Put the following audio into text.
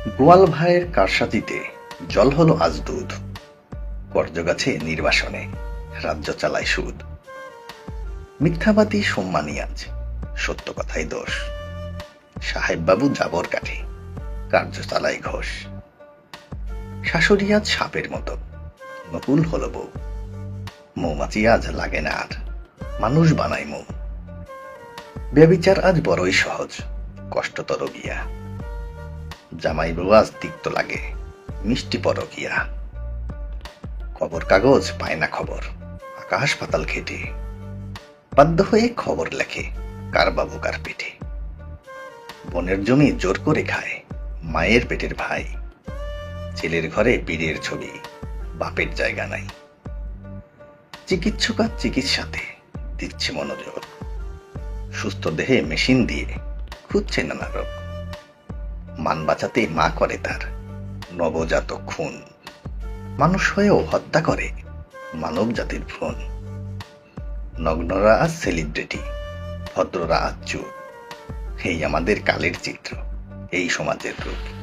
গোয়াল ভাইয়ের কারসাজিতে জল হলো আজ দুধ, বর্জ্যগাছে নির্বাসনে রাজ্য চালায় সুদ। মিথ্যাবাদী সম্মানী আজ, সত্য কথাই দোষ। সাহেববাবু জাবর কাঠে, কার্য চালায় ঘোষ। শাশুড়ি আজ সাপের মতো, নকুল হলো বউ। মৌমাছি আজ লাগে না আর, মানুষ বানায় মৌ। ব্যবিচার আজ বড়ই সহজ, কষ্টতর গিয়া। জামাই বউ আজ তিক্ত লাগে, মিষ্টি পরকিয়া। খবর কাগজ পায় না খবর, আকাশ পাতাল ঘেটে। বাধ্য হয়ে খবর লেখে, কার বাবু কার পেটে। বোনের জমি জোর করে খায়, মায়ের পেটের ভাই। ছেলের ঘরে পীরের ছবি, বাপের জায়গা নাই। চিকিৎসক আর চিকিৎসাতে দিচ্ছে মনোযোগ। সুস্থ দেহে মেশিন দিয়ে খুঁজছে নানা রোগ। মান বাঁচাতে মা করে তার নবজাত খুন। মানুষ হয়েও হত্যা করে মানব জাতির ভ্রূণ। নগ্নরা আজ সেলিব্রিটি, ভদ্ররা আজ চুপ। এই আমাদের কালের চিত্র, এই সমাজের রূপ।